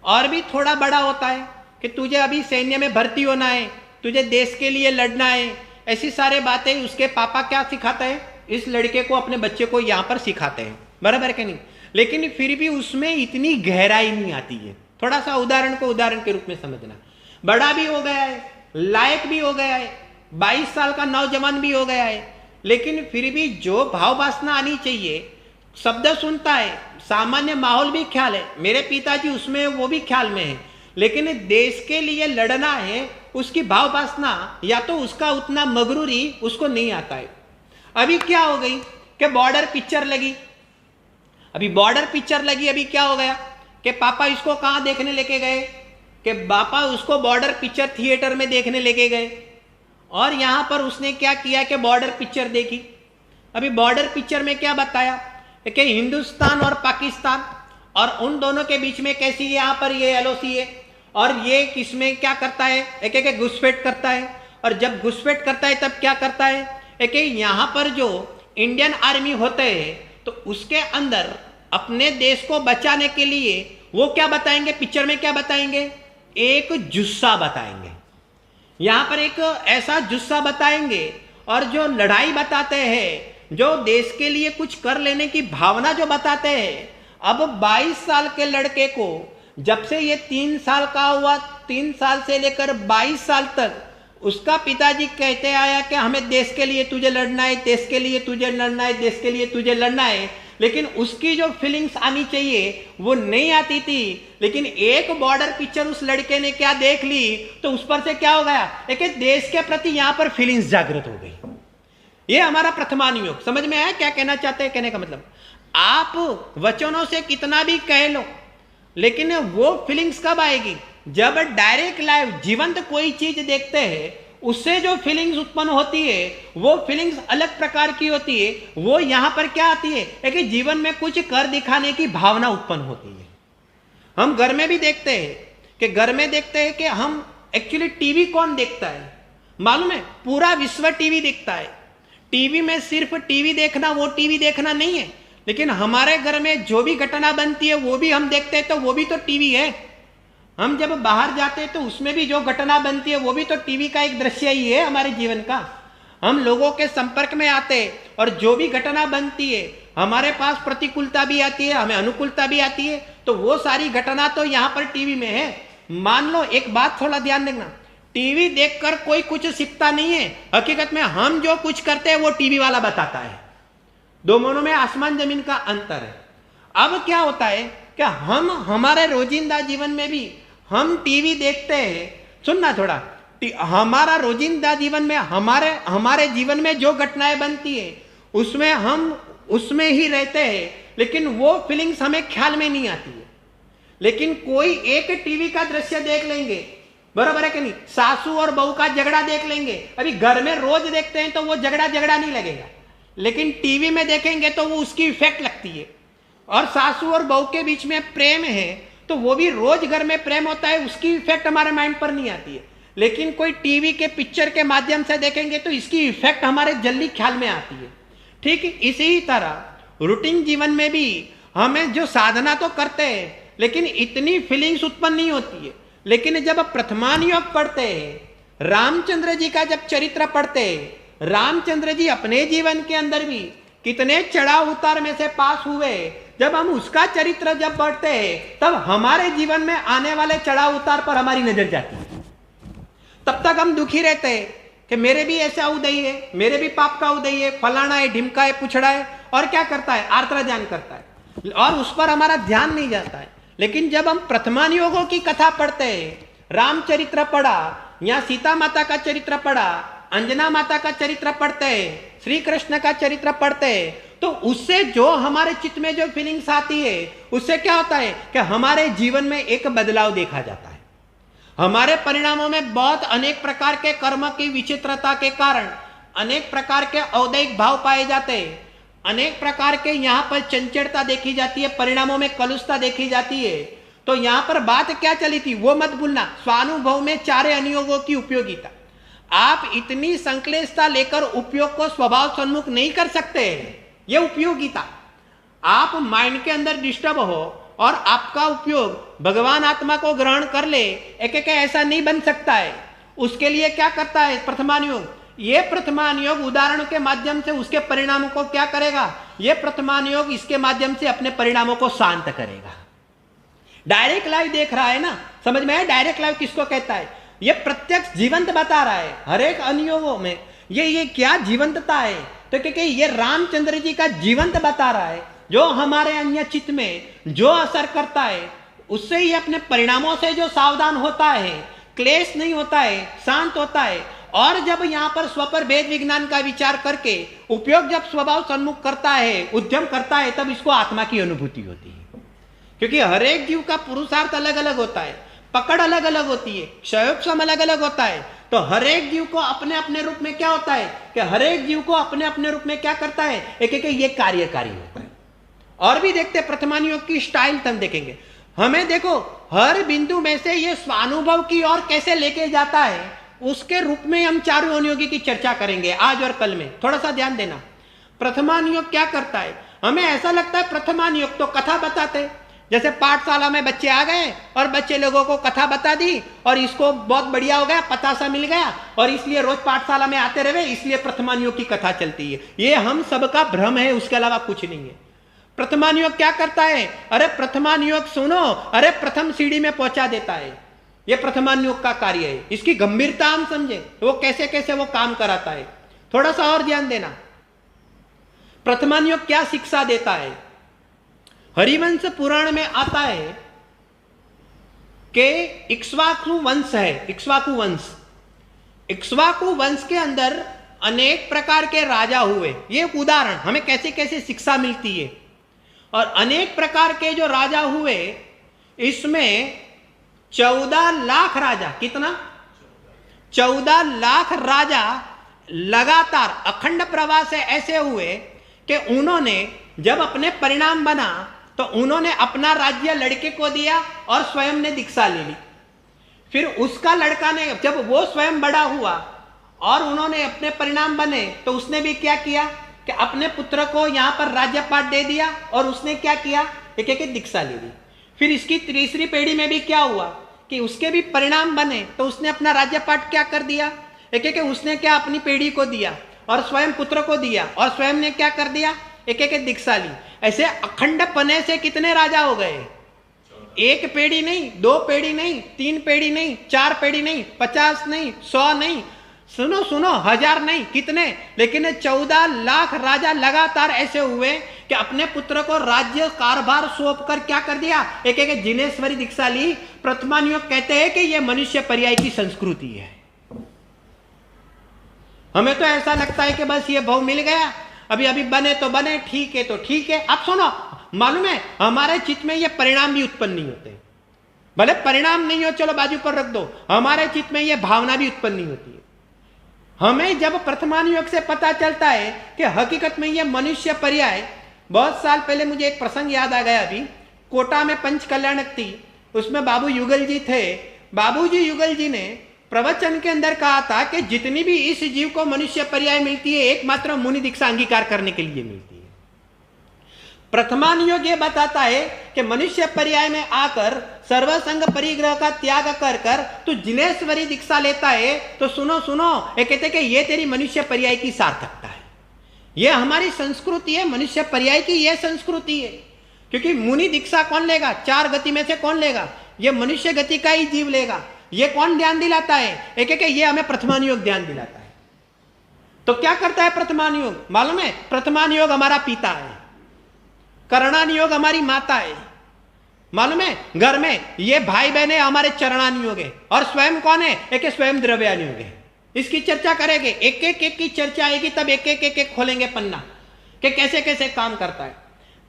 और भी थोड़ा बड़ा होता है कि तुझे अभी सैन्य में भर्ती होना है, तुझे देश के लिए लड़ना है, ऐसी सारे बातें उसके पापा क्या सिखाते हैं, इस लड़के को, अपने बच्चे को यहाँ पर सिखाते हैं, बराबर है कि नहीं। लेकिन फिर भी उसमें इतनी गहराई नहीं आती है। थोड़ा सा उदाहरण को उदाहरण के रूप में समझना। बड़ा भी हो गया है, लायक भी हो गया है, 22 साल का नौजवान भी हो गया है, लेकिन फिर भी जो भाव वासना आनी चाहिए, शब्द सुनता है, सामान्य माहौल भी ख्याल है, मेरे पिताजी उसमें वो भी ख्याल में है, लेकिन देश के लिए लड़ना है, उसकी भाव वासना या तो उसका उतना मगरूरी उसको नहीं आता है। अभी क्या हो गई कि बॉर्डर पिक्चर लगी, अभी बॉर्डर पिक्चर लगी, अभी क्या हो गया कि पापा इसको कहां देखने लेके गए, कि पापा उसको बॉर्डर पिक्चर थिएटर में देखने लेके गए, और यहां पर उसने क्या किया कि बॉर्डर पिक्चर देखी। अभी बॉर्डर पिक्चर में क्या बताया कि हिंदुस्तान और पाकिस्तान और उन दोनों के बीच में कैसी यहां पर ये एलओसी है, और ये किसमें क्या करता है, एक एक घुसपैठ करता है, और जब घुसपैठ करता है तब क्या करता है, एक यहां पर जो इंडियन आर्मी होते हैं तो उसके अंदर अपने देश को बचाने के लिए वो क्या बताएंगे, पिक्चर में क्या बताएंगे, एक जुस्सा बताएंगे। यहां पर एक ऐसा जुस्सा बताएंगे, और जो लड़ाई बताते हैं, जो देश के लिए कुछ कर लेने की भावना जो बताते हैं। अब 22 साल के लड़के को जब से ये 3 साल का हुआ, 3 साल से लेकर 22 साल तक उसका पिताजी कहते आया कि हमें देश के लिए तुझे लड़ना है, देश के लिए तुझे लड़ना है, देश के लिए तुझे लड़ना है, लेकिन उसकी जो फीलिंग्स आनी चाहिए वो नहीं आती थी। लेकिन एक बॉर्डर पिक्चर उस लड़के ने क्या देख ली तो उस पर से क्या हो गया, एक देश के प्रति यहां पर फीलिंग्स जागृत हो गई। ये हमारा प्रथमानुयोग, समझ में आया क्या कहना चाहते हैं। कहने का मतलब, आप वचनों से कितना भी कह लो, लेकिन वो फीलिंग्स कब आएगी, जब डायरेक्ट लाइव जीवंत कोई चीज देखते हैं, उससे जो फीलिंग्स उत्पन्न होती है वो फीलिंग्स अलग प्रकार की होती है। वो यहां पर क्या आती है कि जीवन में कुछ कर दिखाने की भावना उत्पन्न होती है। हम घर में भी देखते हैं कि घर में देखते हैं कि हम एक्चुअली टीवी कौन देखता है मालूम है, पूरा विश्व टीवी देखता है। टीवी में सिर्फ टीवी देखना, वो टीवी देखना नहीं है, लेकिन हमारे घर में जो भी घटना बनती है वो भी हम देखते हैं, तो वो भी तो टीवी है। हम जब बाहर जाते हैं तो उसमें भी जो घटना बनती है वो भी तो टीवी का एक दृश्य ही है हमारे जीवन का। हम लोगों के संपर्क में आते हैं और जो भी घटना बनती है, हमारे पास प्रतिकूलता भी आती है, हमें अनुकूलता भी आती है, तो वो सारी घटना तो यहाँ पर टीवी में है। मान लो एक बात थोड़ा ध्यान देना, टीवी देखकर कोई कुछ सीखता नहीं है, हकीकत में हम जो कुछ करते हैं वो टीवी वाला बताता है। दोनों में आसमान जमीन का अंतर है। अब क्या होता है कि हम हमारे रोजिंदा जीवन में भी हम टीवी देखते हैं, सुनना थोड़ा, हमारा रोजिंदा जीवन में हमारे जीवन में जो घटनाएं बनती है उसमें हम उसमें ही रहते हैं, लेकिन वो फीलिंग्स हमें ख्याल में नहीं आती है। लेकिन कोई एक टीवी का दृश्य देख लेंगे, बराबर है कि नहीं, सासू और बहू का झगड़ा देख लेंगे, अभी घर में रोज देखते हैं तो वो झगड़ा नहीं लगेगा, लेकिन टीवी में देखेंगे तो वो उसकी इफेक्ट लगती है। और सासू और बहू के बीच में प्रेम है तो वो भी रोज घर में प्रेम होता है, उसकी इफेक्ट हमारे माइंड पर नहीं आती है। लेकिन कोई टीवी के पिक्चर के माध्यम से देखेंगे तो इसकी इफेक्ट हमारे जल्दी ख्याल में आती है। ठीक इसी तरह रूटीन जीवन में भी हमें जो साधना तो करते हैं लेकिन इतनी फीलिंग्स उत्पन्न नहीं होती है। लेकिन जब प्रथमानुयोग पढ़ते हैं, रामचंद्र जी का जब चरित्र पढ़ते हैं, रामचंद्र जी अपने जीवन के अंदर भी कितने चढ़ाव उतार में से पास हुए, जब हम उसका चरित्र जब पढ़ते हैं तब हमारे जीवन में आने वाले चढ़ाव उतार पर हमारी नजर जाती है। तब तक हम दुखी रहते हैं कि मेरे भी ऐसा उदय है, मेरे भी पाप का उदय है, फलाना है, ढिमका है, पुछड़ा है, और क्या करता है, आर्तराजान करता है, और उस पर हमारा ध्यान नहीं जाता है। लेकिन जब हम प्रथमानुयोगों की कथा पढ़ते हैं, रामचरित्र पढ़ा या सीता माता का चरित्र पढ़ा, अंजना माता का चरित्र पढ़ते हैं, श्री कृष्ण का चरित्र पढ़ते हैं, तो उससे जो हमारे चित्त में जो फीलिंग्स आती है उससे क्या होता है कि हमारे जीवन में एक बदलाव देखा जाता है। हमारे परिणामों में बहुत अनेक प्रकार के कर्म की विचित्रता के कारण अनेक प्रकार के औदैहिक भाव पाए जाते हैं, अनेक प्रकार के यहाँ पर चंचलता देखी जाती है, परिणामों में कलुषता देखी जाती है। तो यहां पर बात क्या चली थी वो मत भूलना। स्वानुभव में चारे अनुयोगों की उपयोगिता, आप इतनी संक्लेशता लेकर उपयोग को स्वभाव सन्मुख नहीं कर सकते। ये उपयोगिता, आप माइंड के अंदर डिस्टर्ब हो और आपका उपयोग भगवान आत्मा को ग्रहण कर ले, एक एक ऐसा नहीं बन सकता है। उसके लिए क्या करता है प्रथमानुयोग, ये प्रथमानुयोग उदाहरण के माध्यम से उसके परिणामों को क्या करेगा, ये प्रथमानुयोग इसके माध्यम से अपने परिणामों को शांत करेगा। डायरेक्ट लाइव देख रहा है ना, समझ में है डायरेक्ट लाइव किसको कहता है, ये प्रत्यक्ष जीवंत बता रहा है हर एक अनुयोगों में। ये क्या जीवंतता है, तो क्योंकि ये रामचंद्र जी का जीवंत बता रहा है, जो हमारे अन्य चित्त में जो असर करता है उससे ही अपने परिणामों से जो सावधान होता है, क्लेश नहीं होता है, शांत होता है। और जब यहां पर स्वपर भेद विज्ञान का विचार करके उपयोग जब स्वभाव सन्मुख करता है, उद्यम करता है, तब इसको आत्मा की अनुभूति होती है। क्योंकि हर एक जीव का पुरुषार्थ अलग अलग होता है, पकड़ अलग अलग होती है, क्षयोक्षम अलग अलग होता है। तो हर एक जीव को अपने अपने रूप में क्या होता है कि हर एक जीव को अपने अपने रूप में क्या करता है, एक एक ये कार्यकारी होता है। और भी देखते प्रथमानुयोग की स्टाइल तब देखेंगे। हमें देखो हर बिंदु में से ये स्वानुभव की ओर कैसे लेके जाता है, उसके रूप में हम चारों अनुयोगी की चर्चा करेंगे आज और कल में। थोड़ा सा ध्यान देना, प्रथमानुयोग क्या करता है, हमें ऐसा लगता है प्रथमानुयोग तो कथा बताते, जैसे पाठशाला में बच्चे आ गए और बच्चे लोगों को कथा बता दी और इसको बहुत बढ़िया हो गया, पता सा मिल गया और इसलिए रोज पाठशाला में आते रहे, इसलिए प्रथमानुयोग की कथा चलती है। ये हम सबका भ्रम है, उसके अलावा कुछ नहीं है। प्रथमानुयोग क्या करता है, अरे प्रथमानुयोग सुनो, अरे प्रथम सीढ़ी में पहुंचा देता है। ये प्रथमानुयोग का कार्य है, इसकी गंभीरता हम समझे तो वो कैसे कैसे वो काम कराता है। थोड़ा सा और ध्यान देना, प्रथमानुयोग क्या शिक्षा देता है। हरिवंश पुराण में आता है कि इक्ष्वाकु वंश है, इक्ष्वाकु वंश, इक्ष्वाकु वंश के अंदर अनेक प्रकार के राजा हुए। ये उदाहरण हमें कैसे कैसे शिक्षा मिलती है। और अनेक प्रकार के जो राजा हुए, इसमें 14 लाख राजा, कितना 14 लाख राजा लगातार अखंड प्रवाह से ऐसे हुए कि उन्होंने जब अपने परिणाम बना तो उन्होंने अपना राज्य लड़के को दिया और स्वयं ने दीक्षा ले ली। फिर उसका लड़का ने, जब वो स्वयं बड़ा हुआ और उन्होंने अपने परिणाम बने, तो उसने भी क्या किया कि अपने पुत्र को यहां पर राज्यपाठ दे दिया और उसने क्या किया, एक एक दीक्षा ले ली। फिर इसकी तीसरी पीढ़ी में भी क्या हुआ कि उसके भी परिणाम बने, तो उसने अपना राज्यपाठ क्या कर दिया, एक एक उसने क्या अपनी पीढ़ी को दिया और स्वयं पुत्र को दिया और स्वयं ने क्या कर दिया, एक एक दीक्षा ली। ऐसे अखंड पने से कितने राजा हो गए, एक पीढ़ी नहीं, 2 पीढ़ी नहीं, 3 पीढ़ी नहीं, 4 पीढ़ी नहीं, 50 नहीं, 100 नहीं, सुनो सुनो 1000 नहीं, कितने, लेकिन 14 लाख राजा लगातार ऐसे हुए कि अपने पुत्र को राज्य कारभार सौंप कर क्या कर दिया, एक एक जिनेश्वरी दीक्षा ली। प्रथमानुयोग कहते हैं कि यह मनुष्य पर्याय की संस्कृति है। हमें तो ऐसा लगता है कि बस ये भाव मिल गया, अभी अभी बने तो बने, ठीक है तो ठीक है। अब सुनो, मालूम है हमारे चित्त में ये परिणाम भी उत्पन्न नहीं होते, भले परिणाम नहीं हो चलो बाजू पर रख दो, हमारे चित्त में ये भावना भी उत्पन्न नहीं होती है। हमें जब प्रथमानुयोग से पता चलता है कि हकीकत में ये मनुष्य पर्याय, बहुत साल पहले मुझे एक प्रसंग याद आ गया, अभी कोटा में पंच कल्याणक थी, उसमें बाबू युगल जी थे। बाबूजी युगल जी ने प्रवचन के अंदर कहा था कि जितनी भी इस जीव को मनुष्य पर्याय मिलती है, एकमात्र मुनि दीक्षा अंगीकार करने के लिए मिलती है। प्रथमानुयोग ये बताता है कि मनुष्य पर्याय में आकर सर्वसंग परिग्रह का त्याग कर कर तू जिनेश्वरी दीक्षा लेता है, तो सुनो सुनो, ये कहते कि ये तेरी मनुष्य पर्याय की सार्थकता है। ये हमारी संस्कृति है, मनुष्य पर्याय की ये संस्कृति है। क्योंकि मुनि दीक्षा कौन लेगा, 4 गति में से कौन लेगा, ये मनुष्य गति का ही जीव लेगा। ये कौन ध्यान दिलाता है, एक एक ये हमें प्रथमानुयोग ध्यान दिलाता है। तो क्या करता है प्रथमानुयोग, मालूम है, प्रथमानुयोग हमारा पिता है, करणानुयोग हमारी माता है, मालूम है, घर में ये भाई बहने हमारे चरणानुयोग है, और स्वयं कौन है, एक स्वयं द्रव्यानुयोग है। इसकी चर्चा करेंगे, एक एक की चर्चा आएगी, तब एक एक खोलेंगे पन्ना कि कैसे कैसे काम करता है।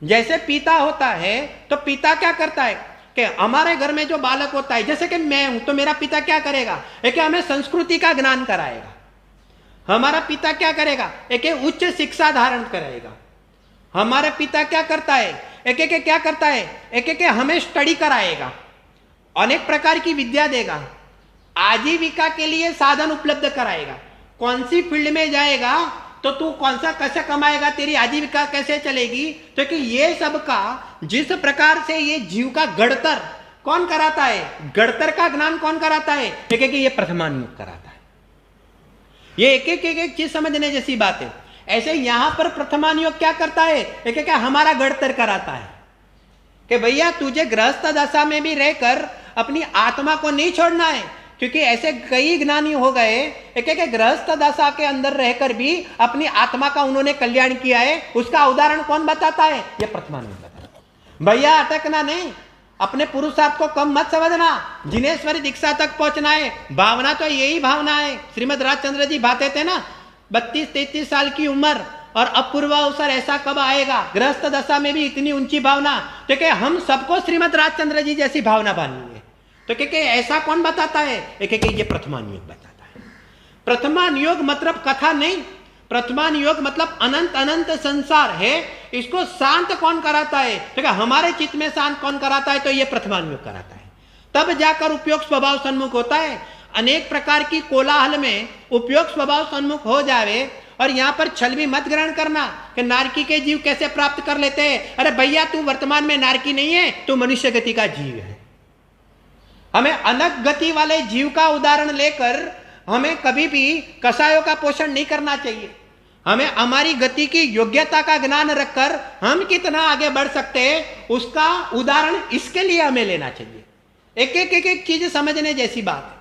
जैसे पिता होता है तो पिता क्या करता है कि हमारे घर में जो बालक होता है, जैसे कि मैं हूं, तो मेरा पिता क्या करेगा, एक हमें संस्कृति का ज्ञान कराएगा। हमारा पिता क्या करेगा, एक उच्च शिक्षा धारण कराएगा। हमारा पिता क्या करता है, एक एक क्या करता है, एक एक हमें स्टडी कराएगा। अनेक प्रकार की विद्या देगा, आजीविका के लिए साधन उपलब्ध कराएगा। कौन सी फील्ड में जाएगा तो तू कौन सा कैसे कमाएगा, तेरी आजीविका कैसे चलेगी, तो कि ये सब का जिस प्रकार से ये जीव का गढ़तर कौन कराता है, गढ़तर का ज्ञान कौन कराता है, एक एक ये प्रथमान योग कराता है। ये एक चीज समझने जैसी बात है। ऐसे यहां पर प्रथमान योग क्या करता है, एक एक हमारा गढ़तर कराता है कि भैया तुझे गृहस्थ दशा में भी रहकर अपनी आत्मा को नहीं छोड़ना है, क्योंकि ऐसे कई ज्ञानी हो गए एक एक गृहस्थ दशा के अंदर रहकर भी अपनी आत्मा का उन्होंने कल्याण किया है। उसका उदाहरण कौन बताता है, यह प्रथमान योग बताता है। भैया अटकना नहीं, अपने पुरुषार्थ को कम मत समझना, जिनेश्वरी दीक्षा तक पहुंचना है। भावना तो यही भावना है। श्रीमद राजचंद्र जी बातें थे ना, 32-33 साल की उम्र और अपूर्व अवसर ऐसा कब आएगा, गृहस्थ दशा में भी इतनी ऊंची भावना, तो क्या हम सबको श्रीमद राजचंद्र जी जैसी भावना बांधनी है। तो क्या ऐसा कौन बताता है, एक ये प्रथमान योग बताता है। प्रथमान योग मतलब कथा नहीं, प्रथमान योग मतलब अनंत अनंत संसार है, इसको शांत कौन कराता है, तो हमारे चित्त में शांत कौन कराता है, तो ये प्रथमान योग कराता है। तब जाकर उपयोग स्वभाव सन्मुख होता है। अनेक प्रकार की कोलाहल में उपयोग स्वभाव सन्मुख हो जावे, और यहां पर छल भी मत ग्रहण करना कि नारकी के जीव कैसे प्राप्त कर लेते हैं। अरे भैया तू वर्तमान में नारकी नहीं है, तू मनुष्य गति का जीव है। हमें अनग गति वाले जीव का उदाहरण लेकर हमें कभी भी कसायों का पोषण नहीं करना चाहिए। हमें हमारी गति की योग्यता का ज्ञान रखकर हम कितना आगे बढ़ सकते हैं उसका उदाहरण इसके लिए हमें लेना चाहिए। एक चीज समझने जैसी बात है।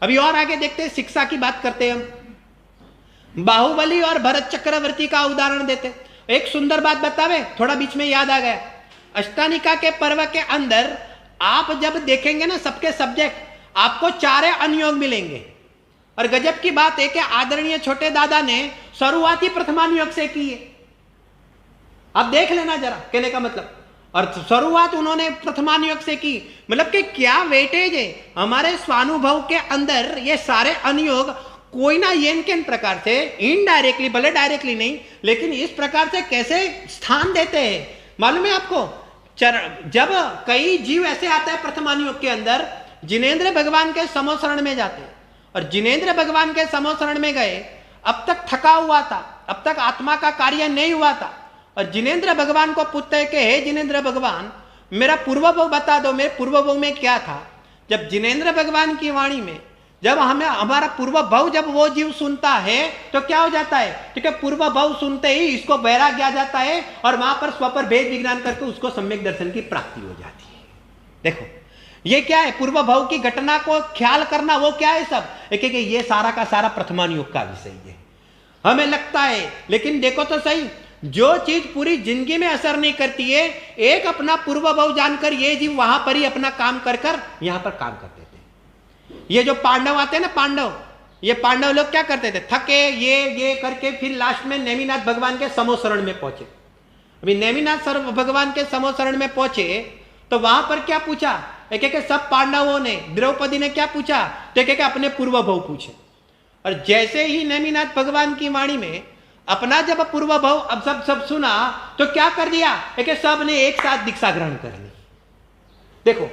अभी और आगे देखते हैं, शिक्षा की बात करते हैं हम। बाहुबली और भरत चक्रवर्ती का उदाहरण देते। एक सुंदर बात बतावे, थोड़ा बीच में याद आ गया। अष्टानिका के पर्व के अंदर आप जब देखेंगे ना, सबके सब्जेक्ट आपको 4 अनुयोग मिलेंगे। और गजब की बात है कि आदरणीय छोटे दादा ने शुरुआती प्रथमानुयोग से की है। आप देख लेना जरा कहने का मतलब, और शुरुआत उन्होंने प्रथमानुयोग से की, मतलब कि क्या वेटेज है हमारे स्वानुभव के अंदर। ये सारे अनुयोग कोई ना ये किन प्रकार से इनडायरेक्टली, भले डायरेक्टली नहीं, लेकिन इस प्रकार से कैसे स्थान देते हैं मालूम है आपको। जब कई जीव ऐसे आते हैं प्रथमानुयोग के अंदर, जिनेंद्र भगवान के समोशरण में जाते हैं, और जिनेंद्र भगवान के समोशरण में गए, अब तक थका हुआ था, अब तक आत्मा का कार्य नहीं हुआ था, और जिनेंद्र भगवान को पूछते हैं कि हे जिनेंद्र भगवान मेरा पूर्वभव बता दो, मेरे पूर्वभव में क्या था। जब जिनेंद्र भगवान की वाणी में जब हमें हमारा पूर्वभव जब वो जीव सुनता है तो क्या हो जाता है, ठीक है, पूर्वभव सुनते ही इसको वैराग्य आ जाता है, और वहां पर स्व पर भेद विज्ञान करके उसको सम्यक दर्शन की प्राप्ति हो जाती है। देखो ये क्या है, पूर्व भाव की घटना को ख्याल करना, वो क्या है सब, एक ये सारा का सारा प्रथमानुयोग का विषय है। हमें लगता है, लेकिन देखो तो सही, जो चीज पूरी जिंदगी में असर नहीं करती है, एक अपना पूर्व भाव जानकर ये जीव वहां पर ही अपना काम कर कर यहां पर काम कर देते हैं। ये जो पांडव आते हैं ना, पांडव, ये पांडव लोग क्या करते थे, थके ये करके फिर लास्ट में नेमिनाथ भगवान के समोशरण में पहुंचे। अभी नेमिनाथ भगवान के समोशरण में पहुंचे तो वहां पर क्या पूछा, एक सब पांडवों ने, द्रौपदी ने क्या पूछा, तो एक अपने पूर्व भव पूछे। और जैसे ही नेमिनाथ भगवान की वाणी में अपना जब पूर्व भव अब सब सुना तो क्या कर दिया, एक सब ने एक साथ दीक्षा ग्रहण कर ली। देखो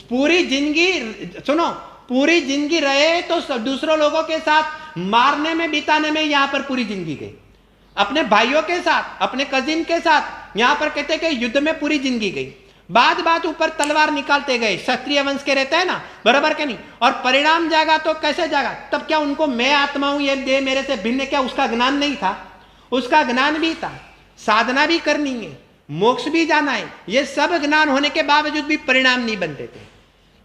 पूरी जिंदगी सुनो, पूरी जिंदगी रहे तो दूसरों लोगों के साथ मारने में बिताने में यहां पर पूरी जिंदगी गई, अपने भाइयों के साथ, अपने कजिन के साथ यहां पर कहते कि युद्ध में पूरी जिंदगी गई। बात ऊपर तलवार निकालते गए, क्षत्रिय वंश के रहते हैं ना, बराबर के नहीं, और परिणाम जागा तो कैसे जागा, तब क्या उनको मैं आत्मा हूं, ये देह मेरे से भिन्न, क्या उसका ज्ञान नहीं था? उसका ज्ञान भी था, साधना भी करनी है, मोक्ष भी जाना है, ये सब ज्ञान होने के बावजूद भी परिणाम नहीं बनते थे।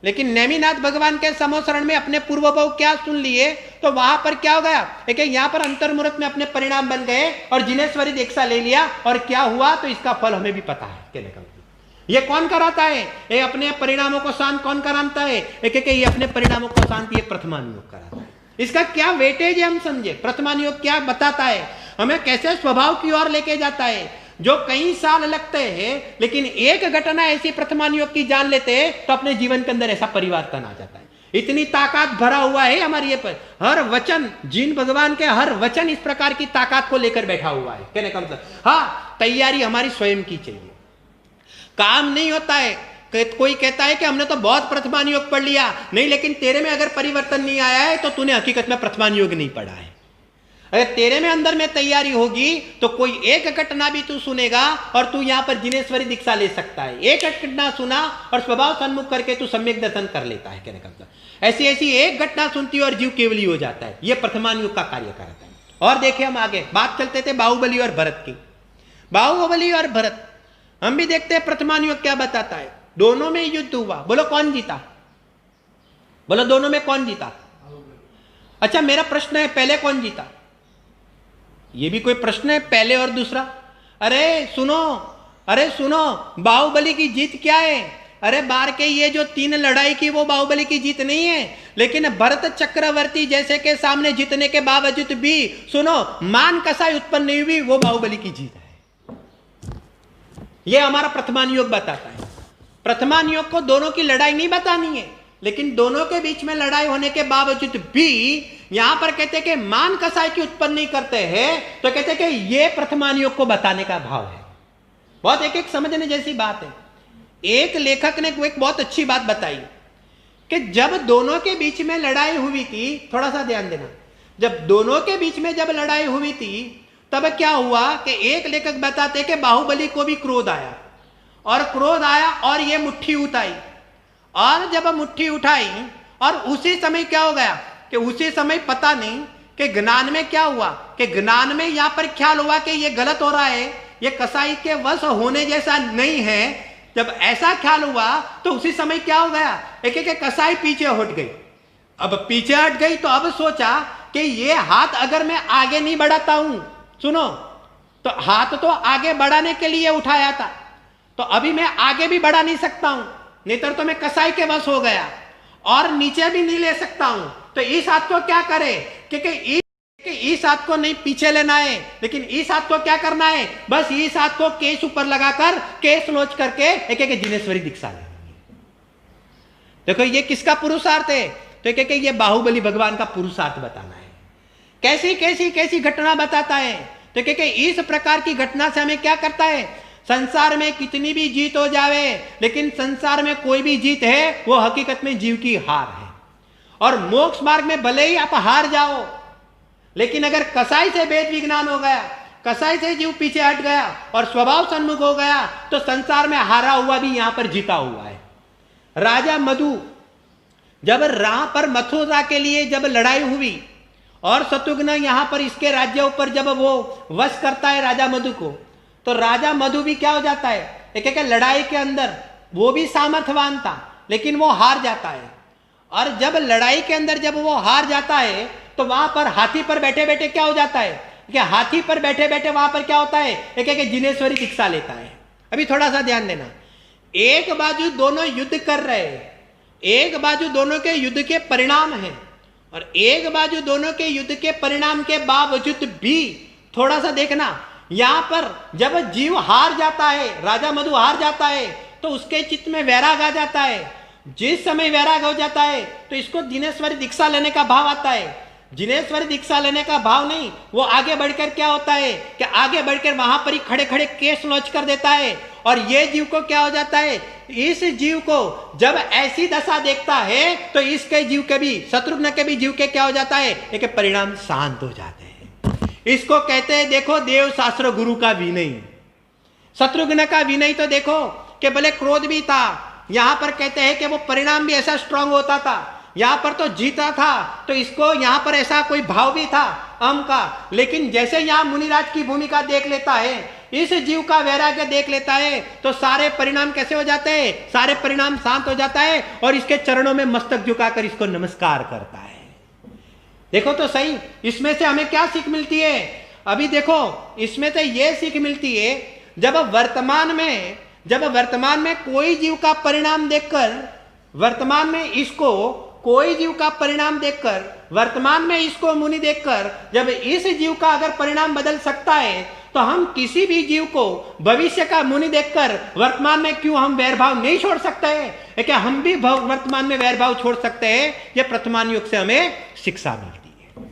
लेकिन नेमिनाथ भगवान के समोशरण में अपने पूर्व भाव क्या सुन लिए तो वहां पर क्या हो गया, एक यहां पर अंतर्मुहूर्त में अपने परिणाम बन गए और जिनेश्वरी दीक्षा ले लिया, और क्या हुआ तो इसका फल हमें भी पता है। कहने का ये कौन कराता है, ये अपने परिणामों को शांत कौन कराता है, एक ये अपने परिणामों को शांत ये प्रथमानुयोग कराता है। इसका क्या वेटेज है हम समझे, प्रथमानुयोग क्या बताता है, हमें कैसे स्वभाव की ओर लेके जाता है। जो कई साल लगते हैं लेकिन एक घटना ऐसी प्रथमानुयोग की जान लेते हैं तो अपने जीवन के अंदर ऐसा परिवर्तन आ जाता है। इतनी ताकत भरा हुआ है हमारे ये पर, हर वचन, जिन भगवान के हर वचन इस प्रकार की ताकत को लेकर बैठा हुआ है। कहने का मतलब हाँ, तैयारी हमारी स्वयं की चाहिए। काम नहीं होता है कोई कहता है कि हमने तो बहुत प्रथमान योग पढ़ लिया, नहीं लेकिन तेरे में अगर परिवर्तन नहीं आया है तो तूने हकीकत में प्रथमान योग नहीं पढ़ा है। अगर तेरे में अंदर में तैयारी होगी तो कोई एक घटना भी तू सुनेगा और तू यहां पर जिनेश्वरी दीक्षा ले सकता है। एक घटना सुना और स्वभाव सन्मुख करके तू सम्यक दर्शन कर लेता है। कहने का मतलब ऐसी ऐसी एक घटना सुनती है और जीव केवली हो जाता है। यह प्रथमान युग का कार्य करता है। और देखिए हम आगे बात चलते थे बाहुबली और भरत की। बाहुबली और भरत हम भी देखते हैं प्रथमान युग क्या बताता है। दोनों में युद्ध हुआ, बोलो कौन जीता? बोलो दोनों में कौन जीता? अच्छा मेरा प्रश्न है पहले कौन जीता? ये भी कोई प्रश्न है, पहले और दूसरा? अरे सुनो, बाहुबली की जीत क्या है? अरे बार के ये जो 3 लड़ाई की वो बाहुबली की जीत नहीं है, लेकिन भरत चक्रवर्ती जैसे के सामने जीतने के बावजूद भी सुनो मान कसाई उत्पन्न नहीं हुई, वो बाहुबली की जीत है। ये हमारा प्रथमान योग बताता है। प्रथमान योग को दोनों की लड़ाई नहीं बतानी है, लेकिन दोनों के बीच में लड़ाई होने के बावजूद भी यहां पर कहते हैं कि मान कसाई की उत्पन्न नहीं करते हैं, तो कहते हैं कि यह प्रथमान योग को बताने का भाव है। बहुत एक एक समझने जैसी बात है। एक लेखक ने एक बहुत अच्छी बात बताई कि जब दोनों के बीच में लड़ाई हुई थी, थोड़ा सा ध्यान देना, जब दोनों के बीच में जब लड़ाई हुई थी तब क्या हुआ कि एक लेखक बताते कि बाहुबली को भी क्रोध आया और ये मुट्ठी उठाई, और जब मुट्ठी उठाई और उसी समय क्या हो गया कि उसी समय पता नहीं कि ज्ञान में क्या हुआ कि ज्ञान में यहां पर ख्याल हुआ कि ये गलत हो रहा है, ये कसाई के वश होने जैसा नहीं है। जब ऐसा ख्याल हुआ तो उसी समय क्या हो गया, एक एक कसाई पीछे हट गई। अब पीछे हट गई तो अब सोचा कि ये हाथ अगर मैं आगे नहीं बढ़ाता हूं, सुनो तो हाथ तो आगे बढ़ाने के लिए उठाया था, तो अभी मैं आगे भी बढ़ा नहीं सकता हूं, नहीं तो मैं कसाई के वश हो गया, और नीचे भी नहीं ले सकता हूं। तो इस हाथ को क्या करे, क्योंकि इस हाथ को नहीं पीछे लेना है, लेकिन इस हाथ को क्या करना है, बस इस हाथ को केस ऊपर लगाकर केस लोच करके एक एक जिनेश्वरी दीक्षा ले। देखो ये किसका पुरुषार्थ है, तो एक ये बाहुबली भगवान का पुरुषार्थ बताना है। कैसी कैसी कैसी घटना बताता है, तो इस प्रकार की घटना से हमें क्या करता है, संसार में कितनी भी जीत हो जावे, लेकिन संसार में कोई भी जीत है वो हकीकत में जीव की हार है। और मोक्ष मार्ग में भले ही आप हार जाओ, लेकिन अगर कसाई से वेद विज्ञान हो गया, कसाई से जीव पीछे हट गया और स्वभाव सन्मुख हो गया, तो संसार में हारा हुआ भी यहां पर जीता हुआ है। राजा मधु जब राह पर मथुरा के लिए जब लड़ाई हुई और शत्रुघ्न यहां पर इसके राज्य ऊपर जब वो वश करता है राजा मधु को, तो राजा मधु भी क्या हो जाता है, एक लड़ाई के अंदर वो भी सामर्थ्यवान था लेकिन वो हार जाता है। और जब लड़ाई के अंदर जब वो हार जाता है तो वहां पर हाथी पर बैठे बैठे क्या हो जाता है कि हाथी पर बैठे बैठे वहां पर क्या होता है, एक जिनेश्वरी दीक्षा लेता है। अभी थोड़ा सा ध्यान देना, एक बाजू दोनों युद्ध कर रहे हैं, एक बाजू दोनों के युद्ध के परिणाम है, और एक बाजू दोनों के युद्ध के परिणाम के बावजूद भी थोड़ा सा देखना, यहां पर जब जीव हार जाता है, राजा मधु हार जाता है, तो उसके चित्त में वैराग आ जाता है। जिस समय वैराग हो जाता है तो इसको जिनेश्वरी दीक्षा लेने का भाव आता है। जिनेश्वरी दीक्षा लेने का भाव नहीं, वो आगे बढ़कर क्या होता है कि आगे बढ़कर वहां पर ही खड़े खड़े केस लॉन्च कर देता है, और ये जीव को क्या हो जाता है, इस जीव को जब ऐसी दशा देखता है तो इसके जीव के भी, शत्रुघ्न के भी जीव के क्या हो जाता है, एक परिणाम शांत हो जाते हैं। इसको कहते हैं देखो देव शास्त्र गुरु का विनय। शत्रुघ्न का विनय तो देखो कि भले क्रोध भी था, यहां पर कहते हैं कि वो परिणाम भी ऐसा स्ट्रांग होता था, यहां पर तो जीता था, तो इसको यहां पर ऐसा कोई भाव भी था अम का, लेकिन जैसे यहां मुनिराज की भूमिका देख लेता है, इस जीव का वैराग्य देख लेता है, तो सारे परिणाम कैसे हो जाते हैं, सारे परिणाम शांत हो जाता है और इसके चरणों में मस्तक झुकाकर इसको नमस्कार करता है। देखो तो सही, इसमें से हमें क्या सीख मिलती है, अभी देखो इसमें से यह सीख मिलती है, जब वर्तमान में कोई जीव का परिणाम देखकर, वर्तमान में इसको कोई जीव का परिणाम देखकर, वर्तमान में इसको मुनि देखकर, जब इस जीव का अगर परिणाम बदल सकता है, तो हम किसी भी जीव को भविष्य का मुनि देखकर वर्तमान में क्यों हम वैरभाव नहीं छोड़ सकते हैं? क्या हम भी वर्तमान में वैरभाव छोड़ सकते हैं? यह प्रथमान युग से हमें शिक्षा मिलती है।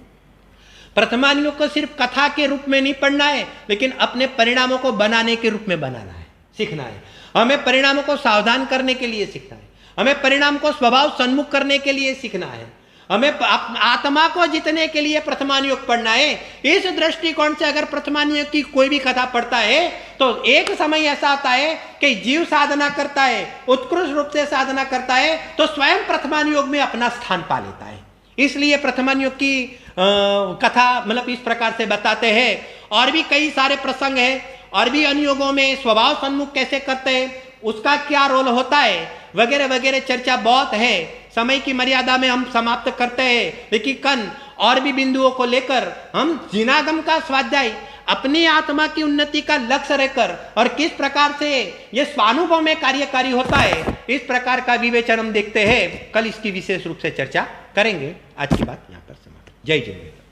प्रथमान युग को सिर्फ कथा के रूप में नहीं पढ़ना है, लेकिन अपने परिणामों को बनाने के रूप में बनाना है, सीखना है। हमें परिणामों को सावधान करने के लिए सीखना है, हमें परिणाम को स्वभाव सन्मुख करने के लिए सीखना है, हमें आत्मा को जीतने के लिए प्रथमानुयोग पढ़ना है। इस दृष्टिकोण से अगर प्रथमानुयोग की कोई भी कथा पढ़ता है तो एक समय ऐसा आता है कि जीव साधना करता है, उत्कृष्ट रूप से साधना करता है, तो स्वयं प्रथमानुयोग में अपना स्थान पा लेता है। इसलिए प्रथमानुयोग की कथा मतलब इस प्रकार से बताते हैं। और भी कई सारे प्रसंग है, और भी अनुयोगों में स्वभाव सन्मुख कैसे करते हैं, उसका क्या रोल होता है, वगैरह वगैरह चर्चा बहुत है। समय की मर्यादा में हम समाप्त करते हैं, लेकिन कल और भी बिंदुओं को लेकर हम जिनागम का स्वाध्याय अपनी आत्मा की उन्नति का लक्ष्य रहकर और किस प्रकार से यह स्वानुभव में कार्यकारी होता है, इस प्रकार का विवेचन हम देखते हैं। कल इसकी विशेष रूप से चर्चा करेंगे। आज की बात यहाँ पर समाप्त। जय जय।